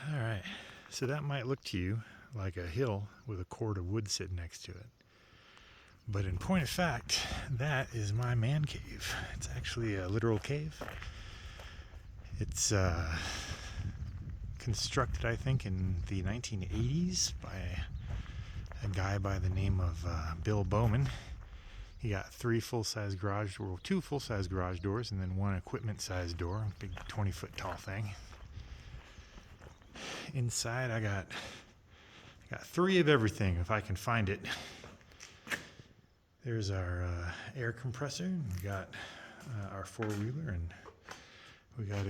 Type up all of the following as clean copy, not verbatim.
All right, so that might look to you like a hill with a cord of wood sitting next to it. But in point of fact, that is my man cave. It's actually a literal cave. It's constructed, I think, in the 1980s by a guy by the name of Bill Bowman. He got two full-size garage doors, and then one equipment-sized door, a big 20-foot tall thing. Inside, I got three of everything if I can find it. There's our air compressor. We got our four-wheeler, and we got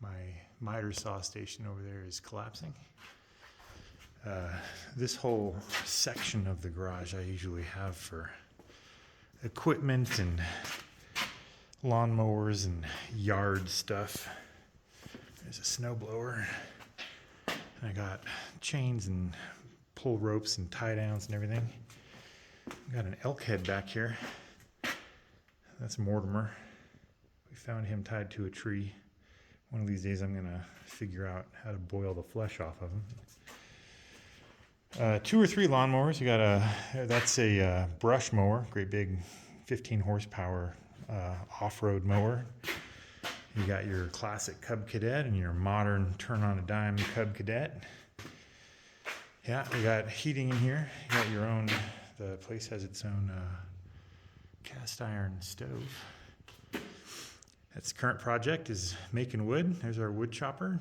my miter saw station over there is collapsing. This whole section of the garage I usually have for equipment and lawnmowers and yard stuff. There's a snowblower. I got chains and pull ropes and tie downs and everything. Got an elk head back here. That's Mortimer. We found him tied to a tree. One of these days I'm gonna figure out how to boil the flesh off of him. 2 or 3 lawnmowers. You got that's a brush mower, great big 15 horsepower off-road mower. You got your classic Cub Cadet and your modern turn on a dime Cub Cadet. Yeah, we got heating in here. You got your own, the place has its own cast iron stove. That's the current project, is making wood. There's our wood chopper.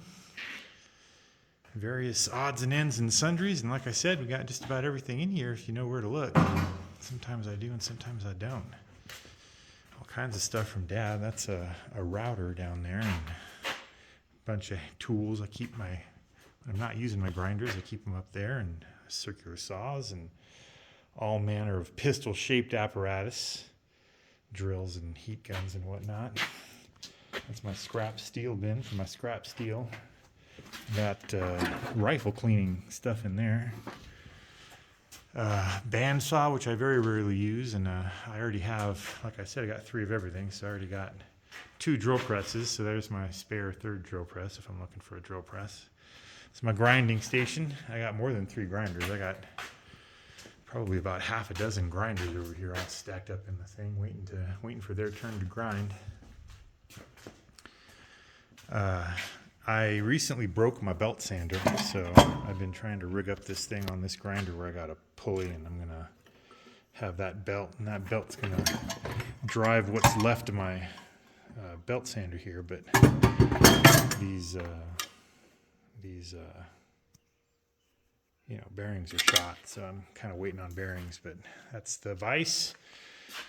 Various odds and ends and sundries, and like I said, we got just about everything in here if you know where to look. Sometimes I do and sometimes I don't. All kinds of stuff from Dad. That's a router down there, and a bunch of tools. When I'm not using my grinders, I keep them up there, and circular saws and all manner of pistol-shaped apparatus, drills and heat guns and whatnot. That's my scrap steel bin for my scrap steel. Got rifle cleaning stuff in there. Bandsaw, which I very rarely use, and I already have, like I said, I got 3 of everything, so I already got 2 drill presses, so there's my spare 3rd drill press if I'm looking for a drill press. It's my grinding station. I got more than 3 grinders. I got probably about half a dozen grinders over here all stacked up in the thing, waiting for their turn to grind. I recently broke my belt sander, so I've been trying to rig up this thing on this grinder where I got a pulley, and I'm gonna have that belt, and that belt's gonna drive what's left of my belt sander here. But these bearings are shot, so I'm kind of waiting on bearings. But that's the vise.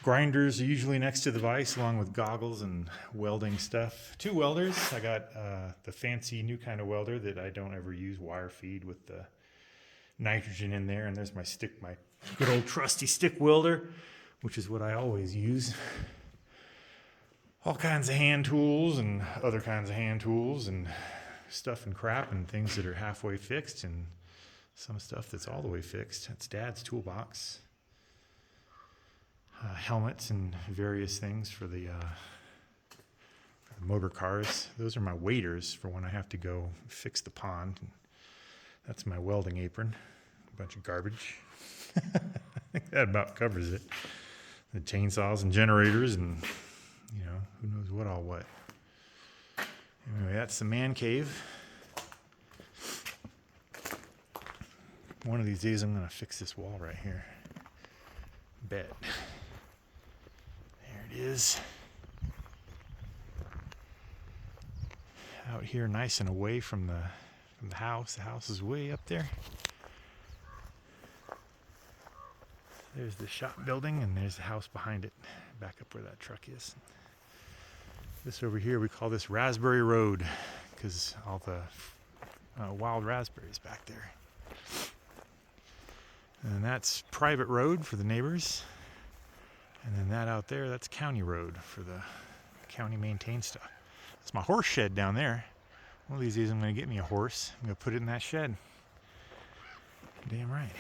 Grinders are usually next to the vise, along with goggles and welding stuff. 2 welders. I got the fancy new kind of welder that I don't ever use, wire feed with the nitrogen in there. And there's my good old trusty stick welder, which is what I always use. All kinds of hand tools and other kinds of hand tools and stuff and crap and things that are halfway fixed and some stuff that's all the way fixed. That's Dad's toolbox. Helmets and various things for the motor cars. Those are my waders for when I have to go fix the pond. And that's my welding apron. A bunch of garbage. I think that about covers it. The chainsaws and generators and, who knows what all what. Anyway, that's the man cave. One of these days I'm going to fix this wall right here. Bet. There it is. Out here nice and away from the house. The house is way up there. There's the shop building, and there's the house behind it, back up where that truck is. This over here, we call this Raspberry Road, because all the wild raspberries back there. And that's private road for the neighbors. And then that out there, that's county road for the county maintained stuff. That's my horse shed down there. One of these days I'm going to get me a horse. I'm going to put it in that shed. Damn right.